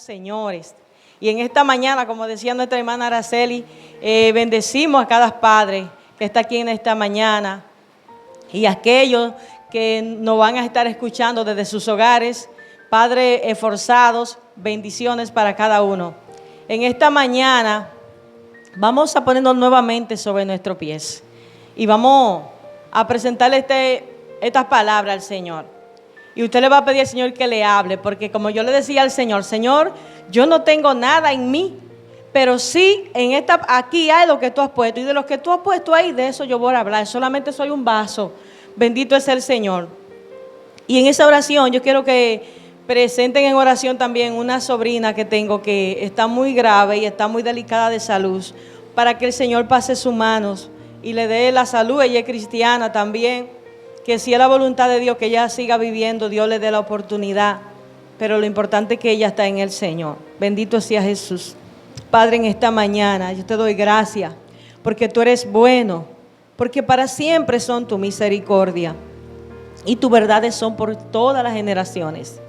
los señores. Y en esta mañana, como decía nuestra hermana Araceli, bendecimos a cada padre que está aquí en esta mañana y a aquellos que nos van a estar escuchando desde sus hogares. Padres esforzados, bendiciones para cada uno. En esta mañana vamos a ponernos nuevamente sobre nuestros pies y vamos a presentarle estas palabras al Señor. Y usted le va a pedir al Señor que le hable, porque como yo le decía al Señor, Señor, yo no tengo nada en mí, pero sí aquí hay lo que tú has puesto, y de lo que tú has puesto ahí, de eso yo voy a hablar. Solamente soy un vaso. Bendito es el Señor. Y en esa oración yo quiero que presenten en oración también una sobrina que tengo que está muy grave y está muy delicada de salud, para que el Señor pase sus manos y le dé la salud. Ella es cristiana también, que si es la voluntad de Dios que ella siga viviendo, Dios le dé la oportunidad, pero lo importante es que ella está en el Señor. Bendito sea Jesús. Padre, en esta mañana yo te doy gracias porque tú eres bueno, porque para siempre son tu misericordia y tus verdades son por todas las generaciones.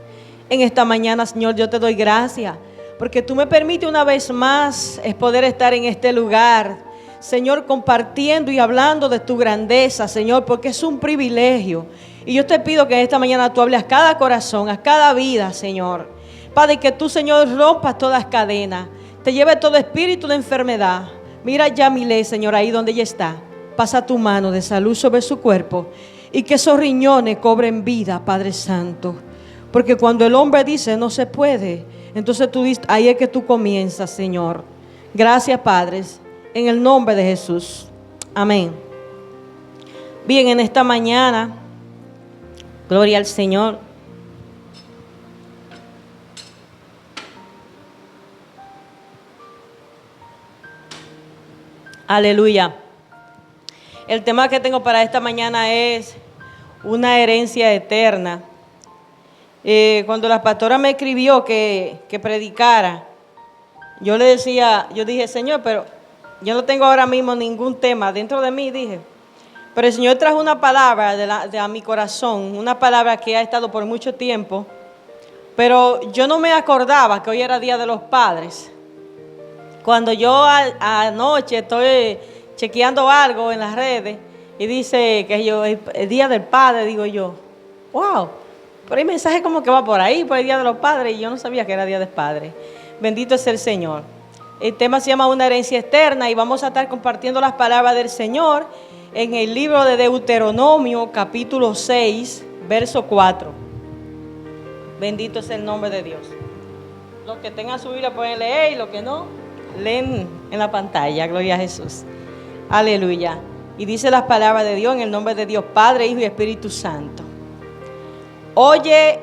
En esta mañana, Señor, yo te doy gracias porque tú me permites una vez más poder estar en este lugar, Señor, compartiendo y hablando de tu grandeza, Señor, porque es un privilegio. Y yo te pido que esta mañana tú hables a cada corazón, a cada vida, Señor. Padre, que tú, Señor, rompas todas cadenas, te lleve todo espíritu de enfermedad. Mira ya Milé, Señor, ahí donde ella está. Pasa tu mano de salud sobre su cuerpo y que esos riñones cobren vida, Padre Santo. Porque cuando el hombre dice no se puede, entonces tú dices, ahí es que tú comienzas, Señor. Gracias, Padre, en el nombre de Jesús. Amén. Bien, en esta mañana, gloria al Señor. Aleluya. El tema que tengo para esta mañana es una herencia eterna. Cuando la pastora me escribió que predicara, yo dije, Señor, pero yo no tengo ahora mismo ningún tema dentro de mí, dije. Pero el Señor trajo una palabra a mi corazón, una palabra que ha estado por mucho tiempo, pero yo no me acordaba que hoy era Día de los Padres. Cuando yo anoche estoy chequeando algo en las redes y dice que el Día del Padre, digo yo, wow, pero hay mensaje como que va por ahí, por el Día de los Padres, y yo no sabía que era Día del Padre. Bendito es el Señor. El tema se llama una herencia externa y vamos a estar compartiendo las palabras del Señor en el libro de Deuteronomio, capítulo 6, verso 4. Bendito es el nombre de Dios. Los que tengan su Biblia pueden leer y los que no, leen en la pantalla. Gloria a Jesús. Aleluya. Y dice las palabras de Dios en el nombre de Dios, Padre, Hijo y Espíritu Santo. Oye,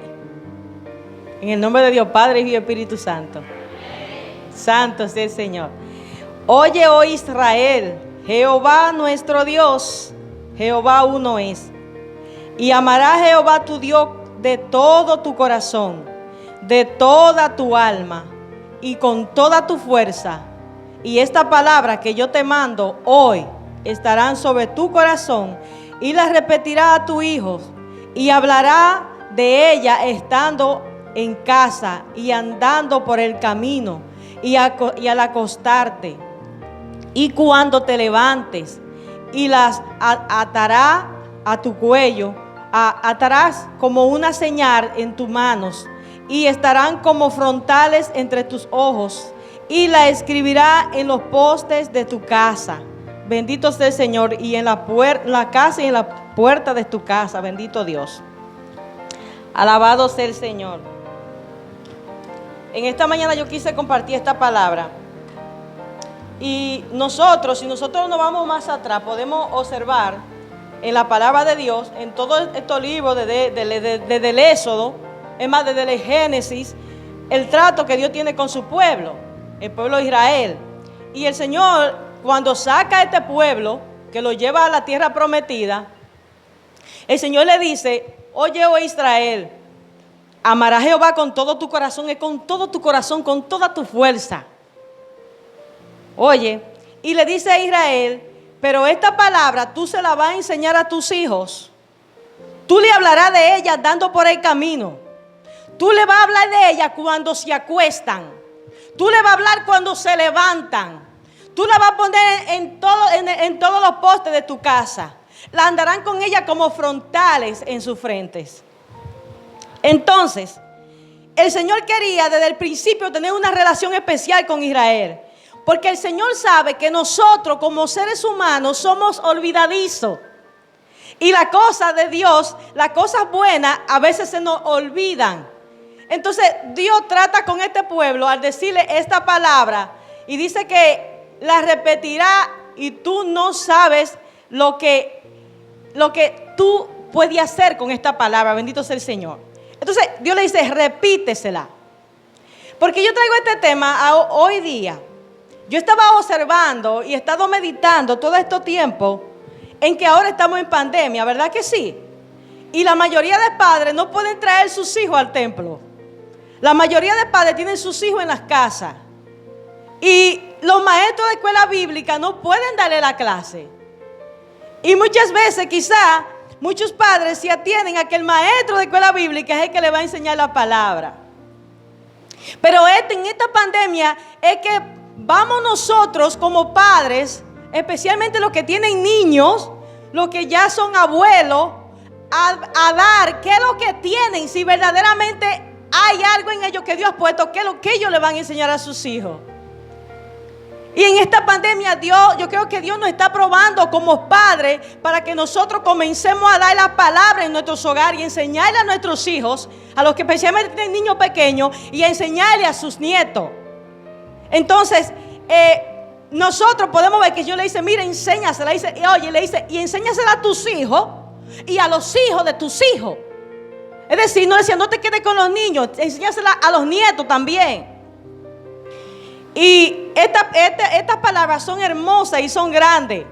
en el nombre de Dios, Padre, Hijo y Espíritu Santo. Santo sea el Señor. Oye, oh Israel, Jehová nuestro Dios, Jehová uno es. Y amarás a Jehová tu Dios de todo tu corazón, de toda tu alma y con toda tu fuerza. Y esta palabra que yo te mando hoy estarán sobre tu corazón y la repetirás a tu hijo y hablará de ella estando en casa y andando por el camino y al acostarte y cuando te levantes, y las atará a tu cuello, atarás como una señal en tus manos y estarán como frontales entre tus ojos y la escribirá en los postes de tu casa. Bendito sea el Señor, y en la casa y en la puerta de tu casa. Bendito Dios. Alabado sea el Señor. En esta mañana yo quise compartir esta palabra. Y si nosotros nos vamos más atrás, podemos observar en la palabra de Dios, en todos estos libros desde el Éxodo, es más, desde el Génesis, el trato que Dios tiene con su pueblo, el pueblo de Israel. Y el Señor, cuando saca a este pueblo, que lo lleva a la tierra prometida, el Señor le dice, oye, oh Israel, amarás a Jehová con todo tu corazón, es con todo tu corazón, con toda tu fuerza. Oye, y le dice a Israel, pero esta palabra tú se la vas a enseñar a tus hijos. Tú le hablarás de ella andando por el camino. Tú le vas a hablar de ella cuando se acuestan. Tú le vas a hablar cuando se levantan. Tú la vas a poner en todos los postes de tu casa. La andarán con ella como frontales en sus frentes. Entonces, el Señor quería desde el principio tener una relación especial con Israel. Porque el Señor sabe que nosotros como seres humanos somos olvidadizos. Y las cosas de Dios, las cosas buenas, a veces se nos olvidan. Entonces Dios trata con este pueblo al decirle esta palabra. Y dice que la repetirá y tú no sabes lo que tú puedes hacer con esta palabra. Bendito sea el Señor. Entonces Dios le dice, repítesela. Porque yo traigo este tema hoy día. Yo estaba observando y he estado meditando todo este tiempo en que ahora estamos en pandemia, ¿verdad que sí? Y la mayoría de padres no pueden traer sus hijos al templo. La mayoría de padres tienen sus hijos en las casas. Y los maestros de escuela bíblica no pueden darle la clase. Y muchas veces quizá muchos padres se atienden a que el maestro de escuela bíblica es el que le va a enseñar la palabra. Pero en esta pandemia es que vamos nosotros como padres, especialmente los que tienen niños, los que ya son abuelos, a dar qué es lo que tienen, si verdaderamente hay algo en ellos que Dios ha puesto, qué es lo que ellos le van a enseñar a sus hijos. Y en esta pandemia yo creo que Dios nos está probando como padres para que nosotros comencemos a dar la palabra en nuestros hogares y enseñarle a nuestros hijos, a los que especialmente tienen niños pequeños, y a enseñarle a sus nietos. Entonces, nosotros podemos ver que yo le dice, mira, enséñasela, y enséñasela a tus hijos y a los hijos de tus hijos. Es decir, no decía, no te quedes con los niños, enséñasela a los nietos también. Y estas palabras son hermosas y son grandes.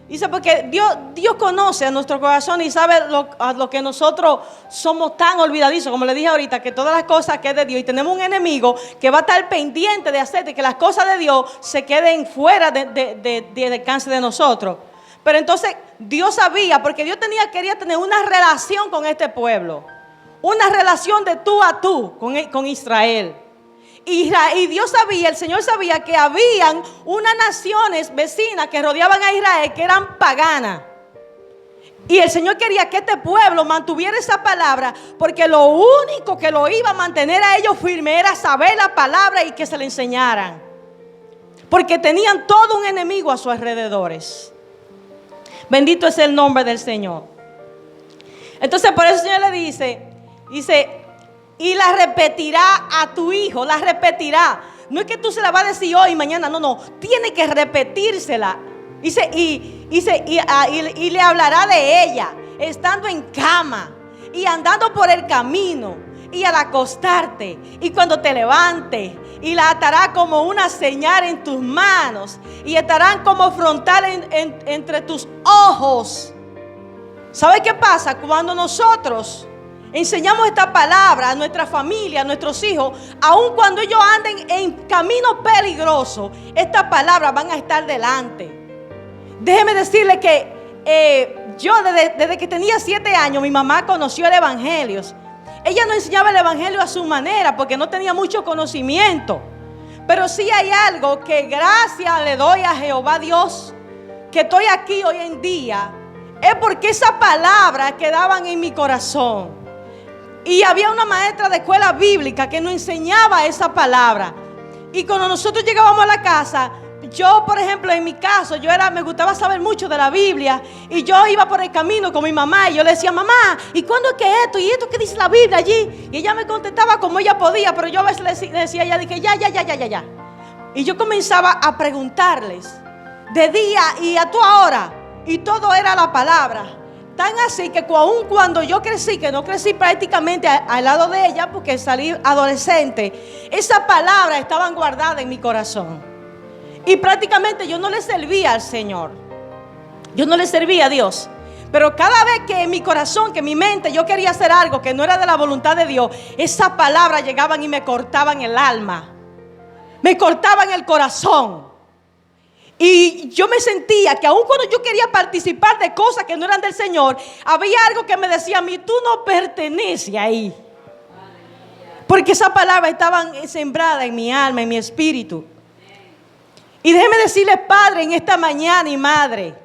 Dice, porque Dios conoce a nuestro corazón y sabe a lo que nosotros somos tan olvidadizos, como le dije ahorita, que todas las cosas que es de Dios. Y tenemos un enemigo que va a estar pendiente de hacer de que las cosas de Dios se queden fuera de alcance de nosotros. Pero entonces Dios sabía, porque Dios quería tener una relación con este pueblo. Una relación de tú a tú con Israel. Y Dios sabía, el Señor sabía que habían unas naciones vecinas que rodeaban a Israel que eran paganas. Y el Señor quería que este pueblo mantuviera esa palabra, porque lo único que lo iba a mantener a ellos firme era saber la palabra y que se le enseñaran. Porque tenían todo un enemigo a sus alrededores. Bendito es el nombre del Señor. Entonces por eso el Señor le dice, y la repetirá a tu hijo, la repetirá. No es que tú se la vas a decir hoy y mañana, no. Tiene que repetírsela. Dice, y le hablará de ella, estando en cama y andando por el camino y al acostarte y cuando te levantes. Y la atará como una señal en tus manos y estarán como frontal entre tus ojos. ¿Sabe qué pasa? Cuando nosotros enseñamos esta palabra a nuestra familia, a nuestros hijos, aun cuando ellos anden en camino peligroso, estas palabras van a estar delante. Déjeme decirle que yo desde que tenía 7 años, mi mamá conoció el evangelio. Ella no enseñaba el evangelio a su manera porque no tenía mucho conocimiento. Pero sí hay algo que gracias le doy a Jehová Dios, que estoy aquí hoy en día, es porque esas palabras quedaban en mi corazón. Y había una maestra de escuela bíblica que nos enseñaba esa palabra. Y cuando nosotros llegábamos a la casa, yo, por ejemplo, en mi caso, me gustaba saber mucho de la Biblia. Y yo iba por el camino con mi mamá y yo le decía, mamá, ¿y cuándo es que esto? ¿Y esto qué dice la Biblia allí? Y ella me contestaba como ella podía, pero yo a veces le decía a ella, dije, ya. Y yo comenzaba a preguntarles de día y a tu ahora. Y todo era la palabra. Tan así que aun cuando yo crecí, que no crecí prácticamente al lado de ella porque salí adolescente, esas palabras estaban guardadas en mi corazón. Y prácticamente yo no le servía al Señor. Yo no le servía a Dios. Pero cada vez que en mi corazón, que en mi mente yo quería hacer algo que no era de la voluntad de Dios, esas palabras llegaban y me cortaban el alma. Me cortaban el corazón. Y yo me sentía que aun cuando yo quería participar de cosas que no eran del Señor, había algo que me decía a mí, tú no perteneces ahí. Porque esa palabra estaba sembrada en mi alma, en mi espíritu. Y déjeme decirle, padre, en esta mañana y madre,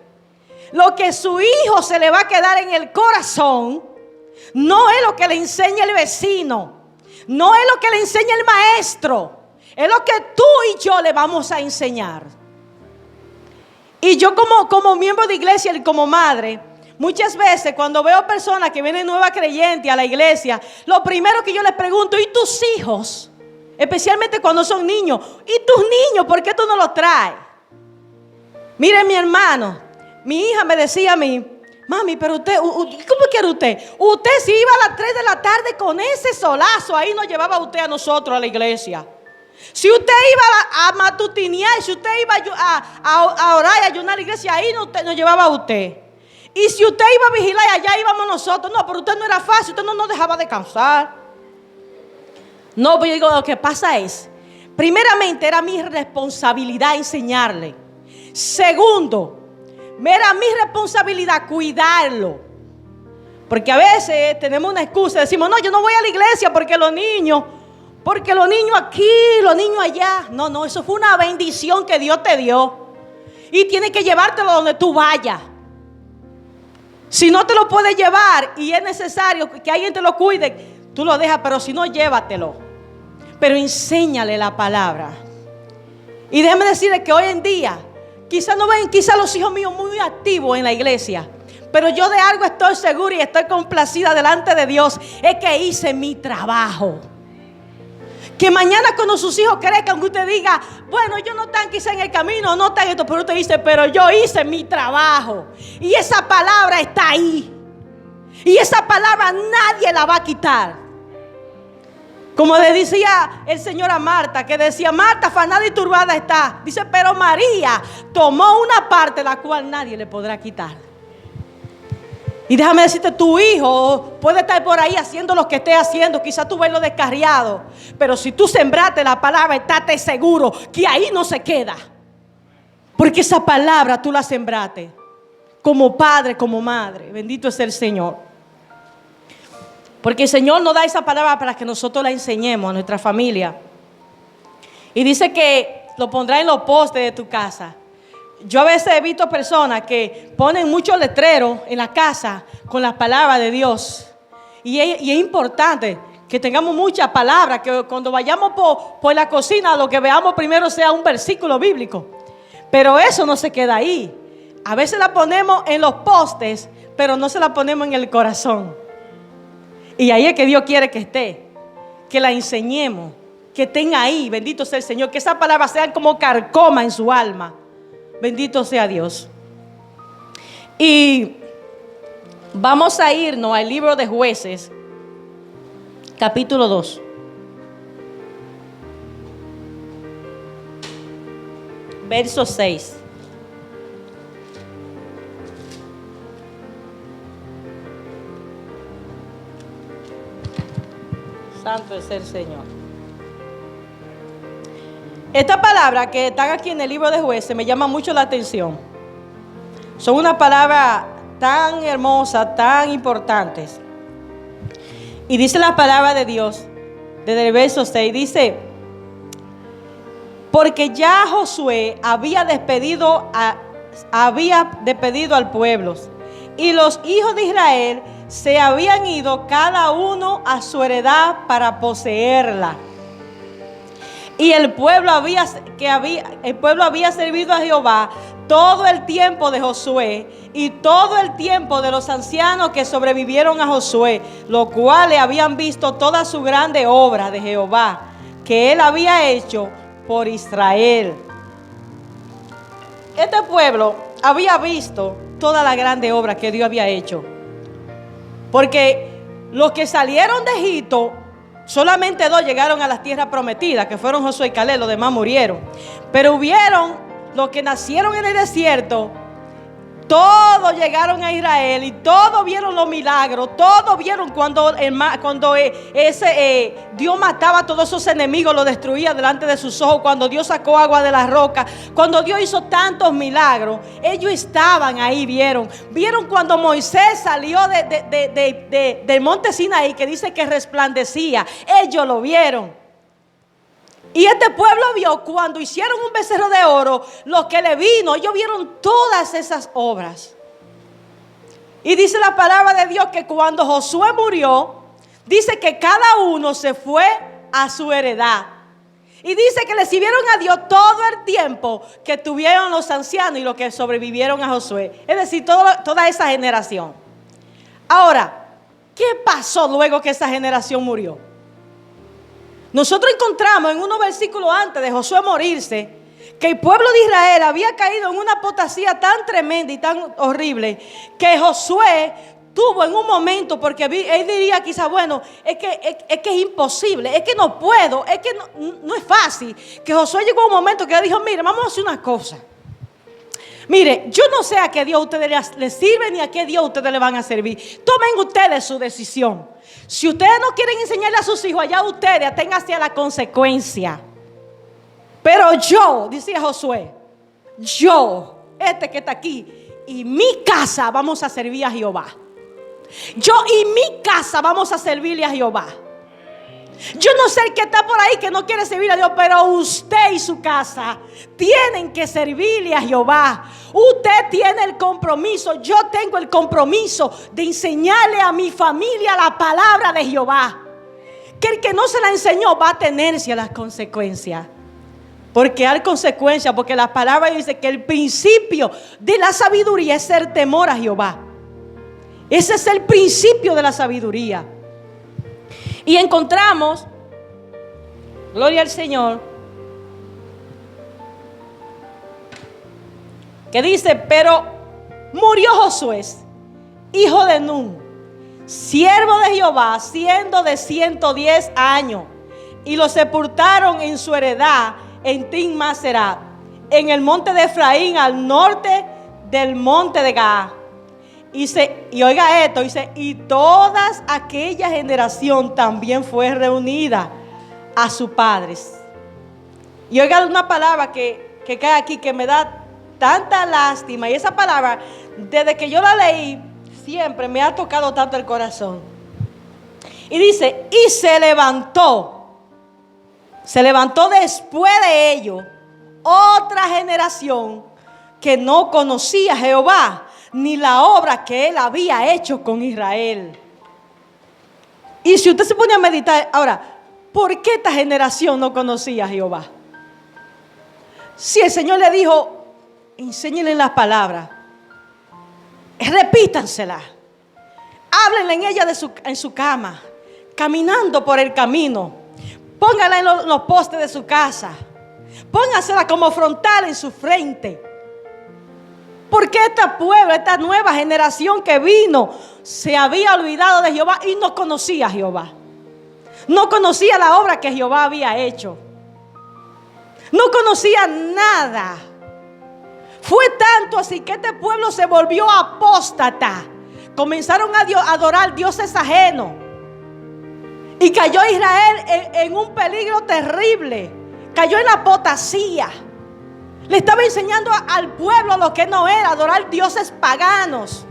lo que su hijo se le va a quedar en el corazón no es lo que le enseña el vecino, no es lo que le enseña el maestro, es lo que tú y yo le vamos a enseñar. Y yo como miembro de iglesia y como madre, muchas veces cuando veo personas que vienen nuevas creyentes a la iglesia, lo primero que yo les pregunto, ¿y tus hijos? Especialmente cuando son niños. ¿Y tus niños? ¿Por qué tú no los traes? Miren, mi hermano, mi hija me decía a mí, mami, pero usted, ¿cómo quiere usted? Usted si iba a las 3 de la tarde con ese solazo, ahí nos llevaba usted a nosotros a la iglesia. Si usted iba a matutinear, si usted iba a orar y a ayunar a la iglesia, ahí nos llevaba a usted. Y si usted iba a vigilar, allá íbamos nosotros. No, pero usted no era fácil, usted no nos dejaba descansar. No, pero yo digo, lo que pasa es, primeramente era mi responsabilidad enseñarle. Segundo, era mi responsabilidad cuidarlo. Porque a veces tenemos una excusa, decimos, no, yo no voy a la iglesia porque los niños aquí, los niños allá. No, eso fue una bendición que Dios te dio. Y tienes que llevártelo donde tú vayas. Si no te lo puedes llevar y es necesario que alguien te lo cuide, tú lo dejas, pero si no, llévatelo. Pero enséñale la palabra. Y déjeme decirle que hoy en día, quizás no ven, quizás los hijos míos muy activos en la iglesia, pero yo de algo estoy segura y estoy complacida delante de Dios, es que hice mi trabajo. Que mañana cuando sus hijos crezcan, que usted diga, bueno, ellos no están quizá en el camino, no están esto, pero usted dice, pero yo hice mi trabajo. Y esa palabra está ahí. Y esa palabra nadie la va a quitar. Como le decía el Señor a Marta, que decía, Marta, afanada y turbada está. Dice, pero María tomó una parte la cual nadie le podrá quitar. Y déjame decirte, tu hijo puede estar por ahí haciendo lo que esté haciendo. Quizás tú ves lo descarriado. Pero si tú sembraste la palabra, estate seguro que ahí no se queda. Porque esa palabra tú la sembraste. Como padre, como madre. Bendito es el Señor. Porque el Señor nos da esa palabra para que nosotros la enseñemos a nuestra familia. Y dice que lo pondrá en los postes de tu casa. Yo a veces he visto personas que ponen muchos letreros en la casa con las palabras de Dios. Y es importante que tengamos muchas palabras, que cuando vayamos por la cocina lo que veamos primero sea un versículo bíblico. Pero eso no se queda ahí. A veces la ponemos en los postes, pero no se la ponemos en el corazón. Y ahí es que Dios quiere que esté, que la enseñemos, que estén ahí, bendito sea el Señor, que esas palabras sean como carcoma en su alma. Bendito sea Dios. Y vamos a irnos al libro de Jueces, capítulo 2. Verso 6. Santo es el Señor. Esta palabra que están aquí en el libro de Jueces me llama mucho la atención. Son unas palabras tan hermosas, tan importantes. Y dice la palabra de Dios, desde el verso 6, dice, porque ya Josué había despedido al pueblo, y los hijos de Israel se habían ido cada uno a su heredad para poseerla. Y el pueblo había servido a Jehová todo el tiempo de Josué y todo el tiempo de los ancianos que sobrevivieron a Josué, los cuales habían visto toda su grande obra de Jehová que él había hecho por Israel. Este pueblo había visto toda la grande obra que Dios había hecho. Porque los que salieron de Egipto, solamente 2 llegaron a las tierras prometidas, que fueron Josué y Caleb, los demás murieron. Pero hubieron los que nacieron en el desierto, Todos llegaron a Israel y todos vieron los milagros. Todos vieron cuando Dios mataba a todos esos enemigos, los destruía delante de sus ojos. Cuando Dios sacó agua de la roca, cuando Dios hizo tantos milagros, ellos estaban ahí, vieron cuando Moisés salió del monte Sinaí, que dice que resplandecía. Ellos lo vieron. Y este pueblo vio cuando hicieron un becerro de oro, lo que le vino. Ellos vieron todas esas obras. Y dice la palabra de Dios que cuando Josué murió, dice que cada uno se fue a su heredad. Y dice que le sirvieron a Dios todo el tiempo que tuvieron los ancianos y los que sobrevivieron a Josué. Es decir, toda esa generación. Ahora, ¿qué pasó luego que esa generación murió? Nosotros encontramos en unos versículos antes de Josué morirse que el pueblo de Israel había caído en una apostasía tan tremenda y tan horrible que Josué tuvo en un momento, porque él diría quizá, bueno, es que es imposible, es que no puedo, es que no es fácil. Que Josué llegó a un momento que le dijo, mire, vamos a hacer una cosa. Mire, yo no sé a qué Dios ustedes les sirven ni a qué Dios ustedes le van a servir. Tomen ustedes su decisión. Si ustedes no quieren enseñarle a sus hijos, allá ustedes aténganse a la consecuencia. Pero yo, decía Josué, yo, que está aquí, y mi casa vamos a servir a Jehová. Yo y mi casa vamos a servirle a Jehová. Yo no sé el que está por ahí que no quiere servir a Dios, pero usted y su casa tienen que servirle a Jehová. Usted tiene el compromiso, yo tengo el compromiso de enseñarle a mi familia la palabra de Jehová. Que el que no se la enseñó va a tenerse a las consecuencias. Porque hay consecuencias, porque la palabra dice que el principio de la sabiduría es el temor a Jehová. Ese es el principio de la sabiduría. Y encontramos, gloria al Señor, que dice, pero murió Josué, hijo de Nun, siervo de Jehová, siendo de 110 años, y lo sepultaron en su heredad en Timnath-Serah, en el monte de Efraín, al norte del monte de Gaá. Y oiga esto, dice, y toda aquella generación también fue reunida a sus padres. Y oiga una palabra que cae aquí que me da tanta lástima. Y esa palabra, desde que yo la leí, siempre me ha tocado tanto el corazón. Y dice, y se levantó después de ello otra generación que no conocía a Jehová, ni la obra que él había hecho con Israel. Y si usted se pone a meditar, ahora, ¿por qué esta generación no conocía a Jehová? Si el Señor le dijo, enséñenle las palabras, repítansela, háblenle en ella en su cama, caminando por el camino, póngala en los postes de su casa, póngasela como frontal en su frente. Porque este pueblo, esta nueva generación que vino, se había olvidado de Jehová y no conocía a Jehová. No conocía la obra que Jehová había hecho. No conocía nada. Fue tanto así que este pueblo se volvió apóstata. Comenzaron a adorar dioses ajenos. Y cayó Israel en un peligro terrible. Cayó en la apostasía. Le estaba enseñando al pueblo lo que no era, adorar dioses paganos.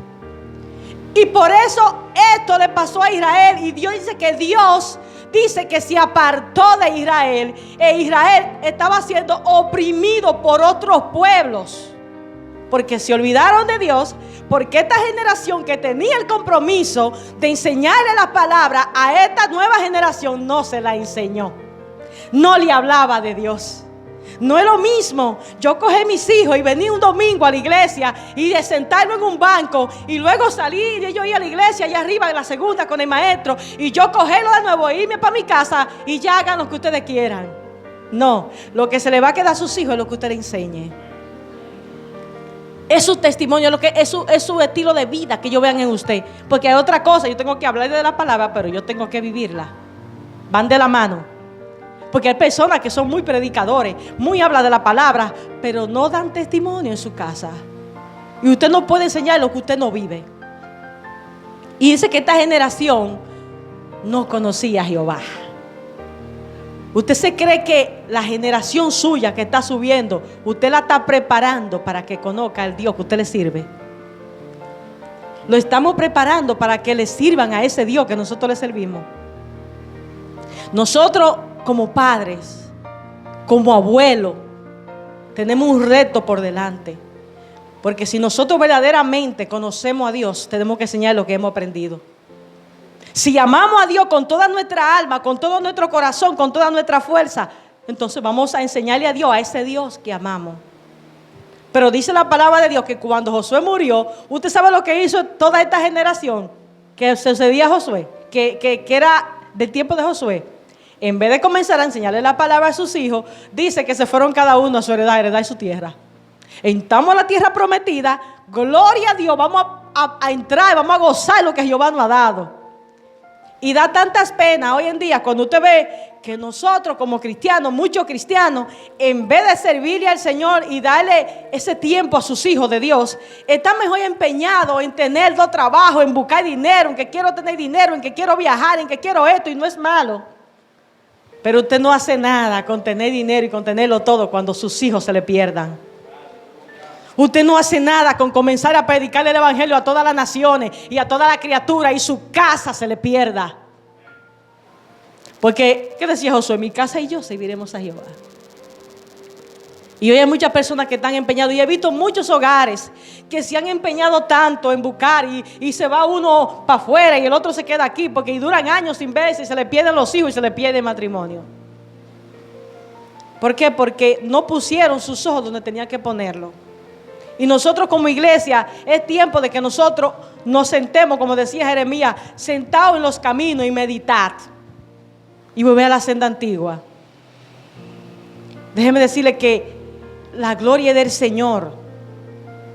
Y por eso esto le pasó a Israel. Y Dios dice que se apartó de Israel. E Israel estaba siendo oprimido por otros pueblos. Porque se olvidaron de Dios. Porque esta generación que tenía el compromiso de enseñarle la palabra a esta nueva generación no se la enseñó. No le hablaba de Dios. No es lo mismo yo cogí a mis hijos y venir un domingo a la iglesia y de sentarme en un banco y luego salir y yo ir a la iglesia allá arriba en la segunda con el maestro y yo cogerlo de nuevo e irme para mi casa y ya hagan lo que ustedes quieran. No, lo que se le va a quedar a sus hijos es lo que usted le enseñe. Es su testimonio, es su estilo de vida que ellos vean en usted. Porque hay otra cosa, yo tengo que hablar de la palabra, pero yo tengo que vivirla. Van de la mano. Porque hay personas que son muy predicadores, muy hablan de la palabra, pero no dan testimonio en su casa. Y usted no puede enseñar lo que usted no vive. Y dice que esta generación no conocía a Jehová. Usted se cree que la generación suya que está subiendo, usted la está preparando para que conozca al Dios que usted le sirve. Lo estamos preparando para que le sirvan a ese Dios que nosotros le servimos. Nosotros como padres, como abuelos, tenemos un reto por delante. Porque si nosotros verdaderamente conocemos a Dios, tenemos que enseñar lo que hemos aprendido. Si amamos a Dios con toda nuestra alma, con todo nuestro corazón, con toda nuestra fuerza, entonces vamos a enseñarle a Dios, a ese Dios que amamos. Pero dice la palabra de Dios que cuando Josué murió, usted sabe lo que hizo toda esta generación que sucedía a Josué, que era del tiempo de Josué. En vez de comenzar a enseñarle la palabra a sus hijos, dice que se fueron cada uno a su heredar su tierra. Entramos a la tierra prometida, gloria a Dios, vamos a entrar, vamos a gozar lo que Jehová nos ha dado. Y da tantas penas hoy en día cuando usted ve que nosotros como cristianos, muchos cristianos, en vez de servirle al Señor y darle ese tiempo a sus hijos de Dios, están mejor empeñados en tener dos trabajos, en buscar dinero, en que quiero tener dinero, en que quiero viajar, en que quiero esto, y no es malo. Pero usted no hace nada con tener dinero y con tenerlo todo cuando sus hijos se le pierdan. Usted no hace nada con comenzar a predicarle el evangelio a todas las naciones y a toda la criatura y su casa se le pierda. Porque, ¿qué decía Josué? Mi casa y yo serviremos a Jehová. Y hoy hay muchas personas que están empeñadas. Y he visto muchos hogares que se han empeñado tanto en buscar y se va uno para afuera y el otro se queda aquí porque duran años sin verse y se le pierden los hijos y se le pierde el matrimonio. ¿Por qué? Porque no pusieron sus ojos donde tenían que ponerlo. Y nosotros como iglesia es tiempo de que nosotros nos sentemos, como decía Jeremías, sentados en los caminos y meditar y volver a la senda antigua. Déjeme decirle que la gloria es del Señor,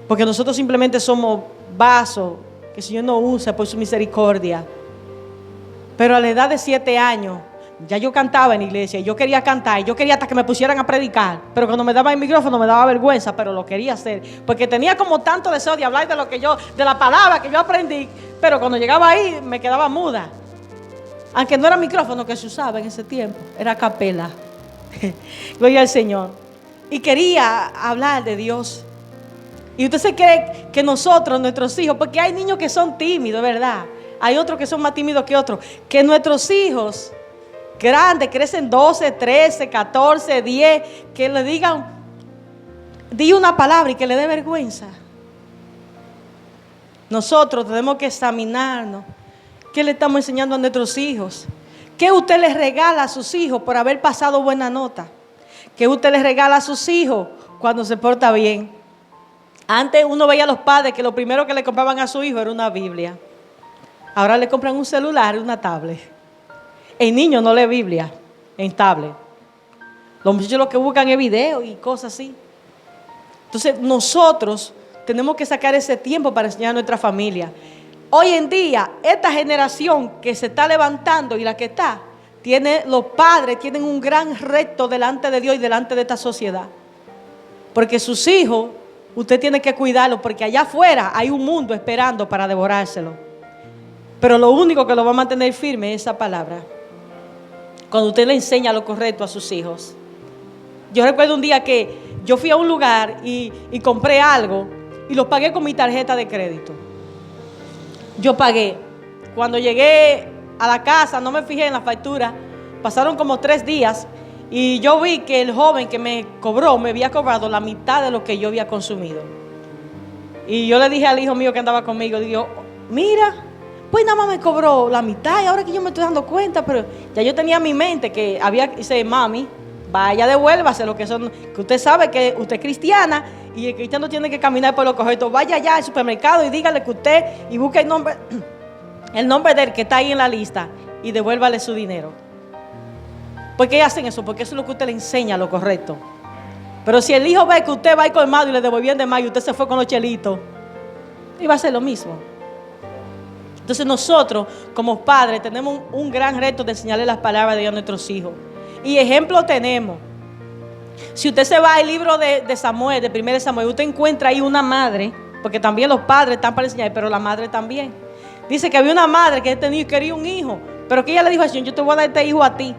porque nosotros simplemente somos vasos que el Señor nos usa por su misericordia. Pero a la edad de 7 años ya yo cantaba en la iglesia y yo quería cantar y yo quería hasta que me pusieran a predicar, pero cuando me daba el micrófono me daba vergüenza, pero lo quería hacer porque tenía como tanto deseo de hablar de la palabra que yo aprendí, pero cuando llegaba ahí me quedaba muda, aunque no era micrófono que se usaba en ese tiempo, era a capela. Gloria al Señor. Y quería hablar de Dios. Y usted se cree que nosotros, nuestros hijos, porque hay niños que son tímidos, ¿verdad? Hay otros que son más tímidos que otros, que nuestros hijos grandes, crecen 12, 13, 14, 10, que le digan, di una palabra y que le dé vergüenza. Nosotros tenemos que examinarnos. ¿Qué le estamos enseñando a nuestros hijos? ¿Qué usted les regala a sus hijos por haber pasado buena nota? ¿Qué usted les regala a sus hijos cuando se porta bien? Antes uno veía a los padres que lo primero que le compraban a su hijo era una Biblia. Ahora le compran un celular y una tablet. El niño no lee Biblia en tablet. Los muchachos lo que buscan es video y cosas así. Entonces nosotros tenemos que sacar ese tiempo para enseñar a nuestra familia. Hoy en día, esta generación que se está levantando y la que está, los padres tienen un gran reto delante de Dios y delante de esta sociedad. Porque sus hijos, usted tiene que cuidarlos porque allá afuera hay un mundo esperando para devorárselo. Pero lo único que lo va a mantener firme es esa palabra. Cuando usted le enseña lo correcto a sus hijos. Yo recuerdo un día que yo fui a un lugar y compré algo y lo pagué con mi tarjeta de crédito. Yo pagué. Cuando llegué a la casa no me fijé en la factura. Pasaron como 3 días y yo vi que el joven que me cobró me había cobrado la mitad de lo que yo había consumido. Y yo le dije al hijo mío que andaba conmigo, digo, mira, pues nada más me cobró la mitad y ahora que yo me estoy dando cuenta, pero ya yo tenía en mi mente que dice, mami, vaya, devuélvase lo que son, que usted sabe que usted es cristiana y el cristiano tiene que caminar por lo correcto. Vaya allá al supermercado y dígale que usted, y busque el nombre del que está ahí en la lista y devuélvale su dinero. ¿Por qué hacen eso? Porque eso es lo que usted le enseña, lo correcto. Pero si el hijo ve que usted va a colmado y le devolvían de más y usted se fue con los chelitos, iba a ser lo mismo. Entonces nosotros como padres tenemos un gran reto de enseñarle las palabras de Dios a nuestros hijos. Y ejemplo tenemos. Si usted se va al libro de Samuel, de 1 Samuel, usted encuentra ahí una madre porque también los padres están para enseñar, pero la madre también. Dice que había una madre que quería un hijo, pero que ella le dijo al Señor, yo te voy a dar este hijo a ti.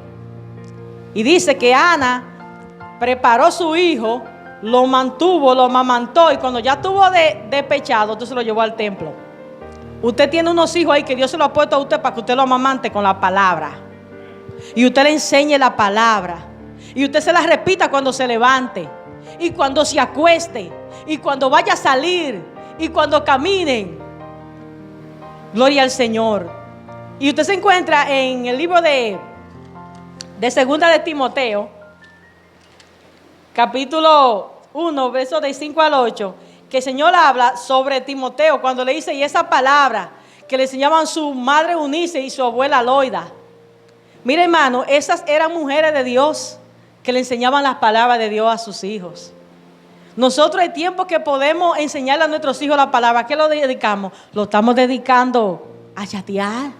Y dice que Ana preparó su hijo, lo mantuvo, lo amamantó, y cuando ya estuvo despechado, entonces lo llevó al templo. Usted tiene unos hijos ahí que Dios se lo ha puesto a usted para que usted lo amamante con la palabra. Y usted le enseñe la palabra. Y usted se la repita cuando se levante. Y cuando se acueste. Y cuando vaya a salir. Y cuando caminen. Gloria al Señor. Y usted se encuentra en el libro de Segunda de Timoteo. Capítulo 1, versos de 5 al 8. Que el Señor habla sobre Timoteo cuando le dice, y esa palabra que le enseñaban su madre Eunice y su abuela Loida. Mira, hermano, esas eran mujeres de Dios que le enseñaban las palabras de Dios a sus hijos. Nosotros hay tiempo que podemos enseñarle a nuestros hijos la palabra. ¿A qué lo dedicamos? Lo estamos dedicando a chatear.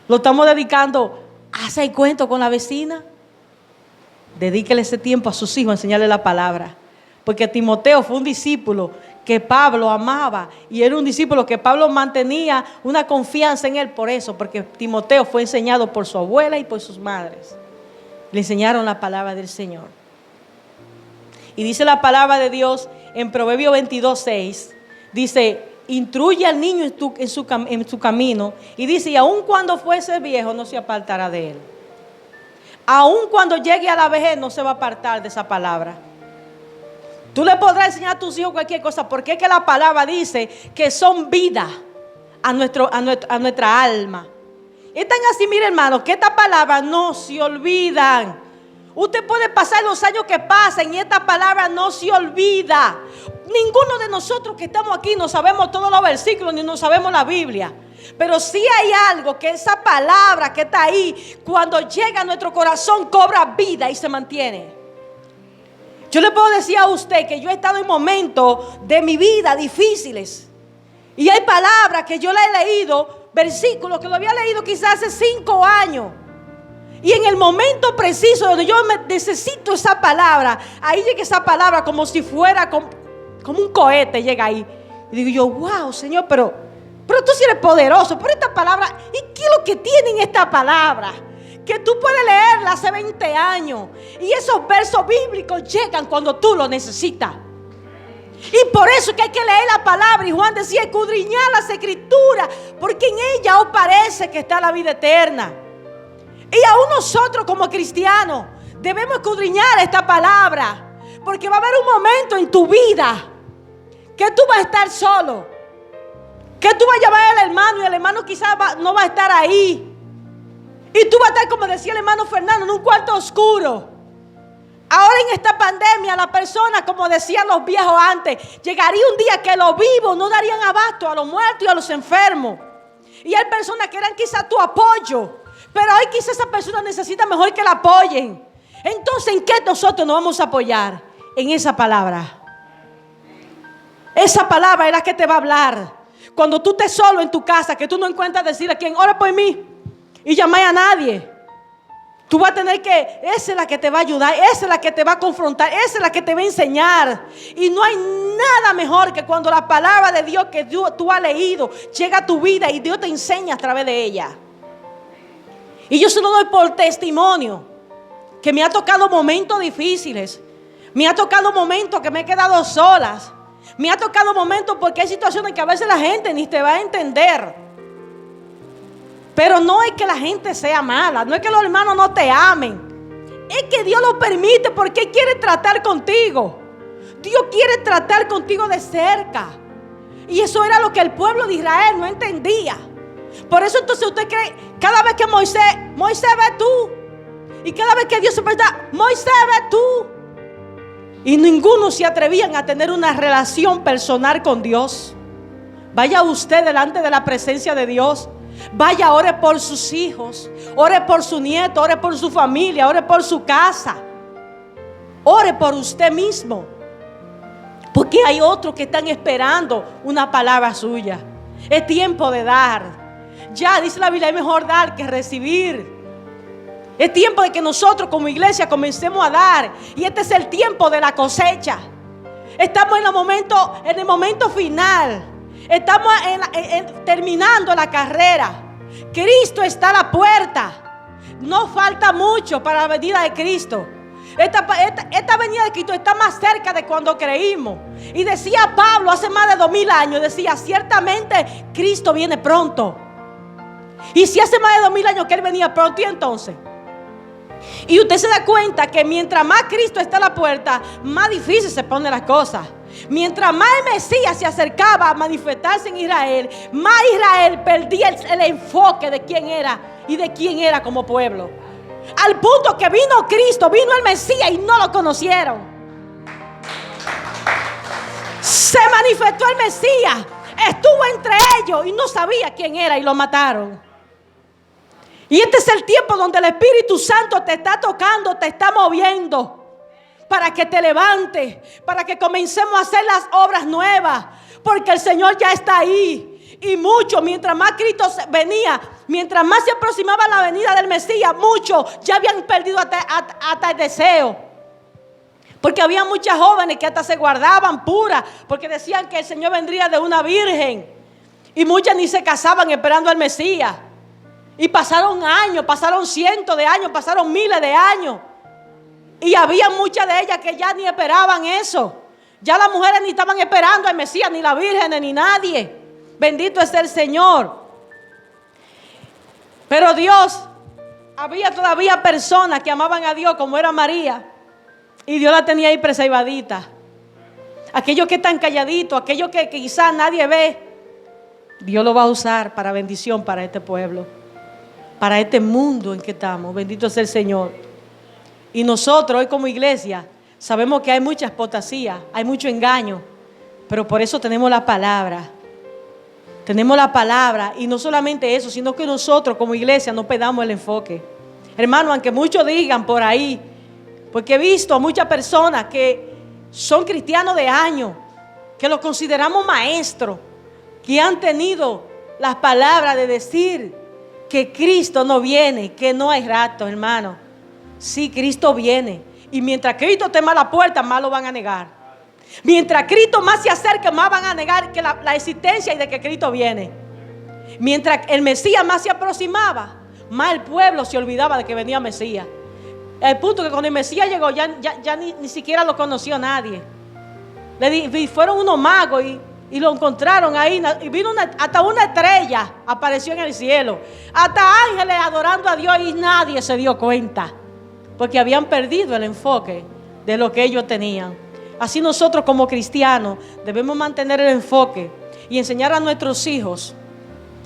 Lo estamos dedicando a hacer cuento con la vecina. Dedíquele ese tiempo a sus hijos a enseñarle la palabra. Porque Timoteo fue un discípulo que Pablo amaba. Y era un discípulo que Pablo mantenía una confianza en él por eso. Porque Timoteo fue enseñado por su abuela y por sus madres. Le enseñaron la palabra del Señor. Y dice la palabra de Dios en Proverbios 22:6. Dice, instruye al niño en su camino. Y dice, y aun cuando fuese viejo no se apartará de él. Aun cuando llegue a la vejez no se va a apartar de esa palabra. Tú le podrás enseñar a tus hijos cualquier cosa, porque es que la palabra dice que son vida a nuestra alma. Es tan así, mire hermano, que estas palabras no se olvidan. Usted puede pasar los años que pasen y esta palabra no se olvida. Ninguno de nosotros que estamos aquí no sabemos todos los versículos ni no sabemos la Biblia. Pero sí hay algo que esa palabra que está ahí, cuando llega a nuestro corazón, cobra vida y se mantiene. Yo le puedo decir a usted que yo he estado en momentos de mi vida difíciles. Y hay palabras que yo le he leído, versículos que lo había leído quizás hace 5 años. Y en el momento preciso donde yo necesito esa palabra, ahí llega esa palabra como si fuera como un cohete, llega ahí. Y digo yo, wow, Señor, pero tú sí eres poderoso. Pero esta palabra, ¿y qué es lo que tiene en esta palabra? Que tú puedes leerla hace 20 años. Y esos versos bíblicos llegan cuando tú lo necesitas. Y por eso es que hay que leer la palabra. Y Juan decía, escudriñar las escrituras, porque en ella os parece que está la vida eterna. Y aún nosotros como cristianos debemos escudriñar esta palabra. Porque va a haber un momento en tu vida que tú vas a estar solo. Que tú vas a llamar al hermano y el hermano quizás no va a estar ahí. Y tú vas a estar, como decía el hermano Fernando, en un cuarto oscuro. Ahora en esta pandemia, la persona, como decían los viejos antes, llegaría un día que los vivos no darían abasto a los muertos y a los enfermos. Y hay personas que eran quizás tu apoyo, pero hoy quizás esa persona necesita mejor que la apoyen. Entonces, ¿en qué nosotros nos vamos a apoyar? En esa palabra. Esa palabra es la que te va a hablar. Cuando tú estés solo en tu casa, que tú no encuentras decirle a quien ora por mí y llamar a nadie. Tú vas a tener que, esa es la que te va a ayudar, esa es la que te va a confrontar, esa es la que te va a enseñar. Y no hay nada mejor que cuando la palabra de Dios que tú has leído llega a tu vida y Dios te enseña a través de ella. Y yo se lo doy por testimonio, que me ha tocado momentos difíciles, me ha tocado momentos que me he quedado solas, me ha tocado momentos porque hay situaciones que a veces la gente ni te va a entender. Pero no es que la gente sea mala, no es que los hermanos no te amen. Es que Dios lo permite porque Él quiere tratar contigo. Dios quiere tratar contigo de cerca. Y eso era lo que el pueblo de Israel no entendía. Por eso entonces usted cree, cada vez que Moisés ve tú. Y cada vez que Dios se presenta, Moisés ve tú. Y ninguno se atrevían a tener una relación personal con Dios. Vaya usted delante de la presencia de Dios. Vaya, ore por sus hijos, ore por su nieto, ore por su familia, ore por su casa. Ore por usted mismo. Porque hay otros que están esperando una palabra suya. Es tiempo de dar. Ya dice la Biblia, es mejor dar que recibir. Es tiempo de que nosotros como iglesia comencemos a dar. Y este es el tiempo de la cosecha. Estamos en el momento final. Estamos terminando la carrera. Cristo está a la puerta. No falta mucho para la venida de Cristo. Esta venida de Cristo está más cerca de cuando creímos. Y decía Pablo hace más de 2000 años, decía, ciertamente Cristo viene pronto. Y si hace más de 2000 años que Él venía pronto, ¿y entonces? Y usted se da cuenta que mientras más Cristo está a la puerta, más difícil se ponen las cosas. Mientras más el Mesías se acercaba a manifestarse en Israel, más Israel perdía el enfoque de quién era y de quién era como pueblo. Al punto que vino Cristo, vino el Mesías y no lo conocieron. Se manifestó el Mesías, estuvo entre ellos y no sabía quién era y lo mataron. Y este es el tiempo donde el Espíritu Santo te está tocando, te está moviendo. Para que te levantes, para que comencemos a hacer las obras nuevas, porque el Señor ya está ahí. Y muchos, mientras más Cristo venía, mientras más se aproximaba la venida del Mesías, muchos ya habían perdido hasta el deseo. Porque había muchas jóvenes que hasta se guardaban puras, porque decían que el Señor vendría de una virgen. Y muchas ni se casaban esperando al Mesías. Y pasaron años, pasaron cientos de años, pasaron miles de años. Y había muchas de ellas que ya ni esperaban eso. Ya las mujeres ni estaban esperando al Mesías, ni la Virgen, ni nadie. Bendito es el Señor. Pero Dios, había todavía personas que amaban a Dios como era María. Y Dios la tenía ahí preservadita. Aquellos que están calladitos, aquellos que quizás nadie ve, Dios lo va a usar para bendición para este pueblo, para este mundo en que estamos. Bendito es el Señor. Y nosotros hoy como iglesia sabemos que hay mucha apostasía, hay mucho engaño, pero por eso tenemos la palabra. Tenemos la palabra y no solamente eso, sino que nosotros como iglesia no perdamos el enfoque. Hermano, aunque muchos digan por ahí, porque he visto a muchas personas que son cristianos de años, que los consideramos maestros, que han tenido las palabras de decir que Cristo no viene, que no hay rato, hermano. Sí, Cristo viene. Y mientras Cristo esté más a la puerta, más lo van a negar. Mientras Cristo más se acerque, más van a negar que la existencia y de que Cristo viene. Mientras el Mesías más se aproximaba, más el pueblo se olvidaba de que venía Mesías. El punto que cuando el Mesías llegó, ya ni siquiera lo conoció nadie. Fueron unos magos y lo encontraron ahí. Y vino hasta una estrella, apareció en el cielo. Hasta ángeles adorando a Dios y nadie se dio cuenta. Porque habían perdido el enfoque de lo que ellos tenían. Así nosotros como cristianos debemos mantener el enfoque y enseñar a nuestros hijos,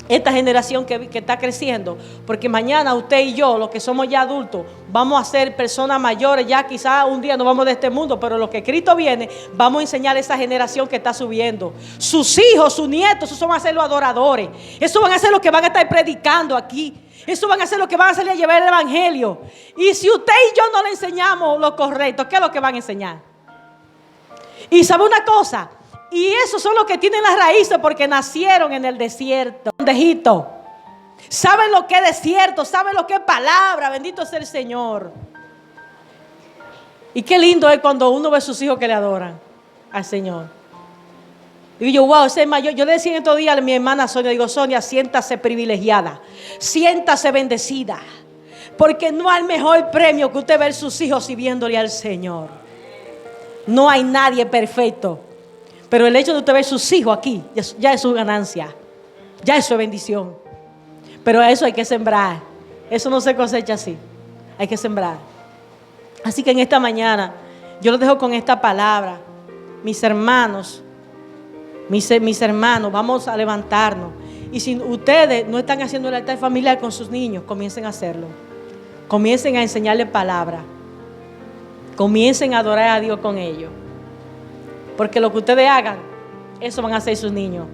esta generación que está creciendo, porque mañana usted y yo, los que somos ya adultos, vamos a ser personas mayores, ya quizás un día nos vamos de este mundo, pero lo que Cristo viene, vamos a enseñar a esa generación que está subiendo. Sus hijos, sus nietos, esos van a ser los adoradores, esos van a ser los que van a estar predicando aquí. Eso van a ser los que van a salir a llevar el evangelio. Y si usted y yo no le enseñamos lo correcto, ¿qué es lo que van a enseñar? Y sabe una cosa, y esos son los que tienen las raíces porque nacieron en el desierto de Egipto. Saben lo que es desierto, saben lo que es palabra. Bendito sea el Señor. Y qué lindo es cuando uno ve a sus hijos que le adoran al Señor. Digo yo, wow, ese es mayor. Yo le decía en estos días a mi hermana Sonia, digo, Sonia, siéntase privilegiada, siéntase bendecida, porque no hay mejor premio que usted ver sus hijos sirviéndole al Señor. No hay nadie perfecto, pero el hecho de usted ver sus hijos aquí, ya es su ganancia, ya es su bendición. Pero eso hay que sembrar, eso no se cosecha así, hay que sembrar. Así que en esta mañana, yo los dejo con esta palabra, mis hermanos. Mis hermanos, vamos a levantarnos. Y si ustedes no están haciendo el altar familiar con sus niños, comiencen a hacerlo. Comiencen a enseñarles palabra. Comiencen a adorar a Dios con ellos. Porque lo que ustedes hagan, eso van a hacer sus niños.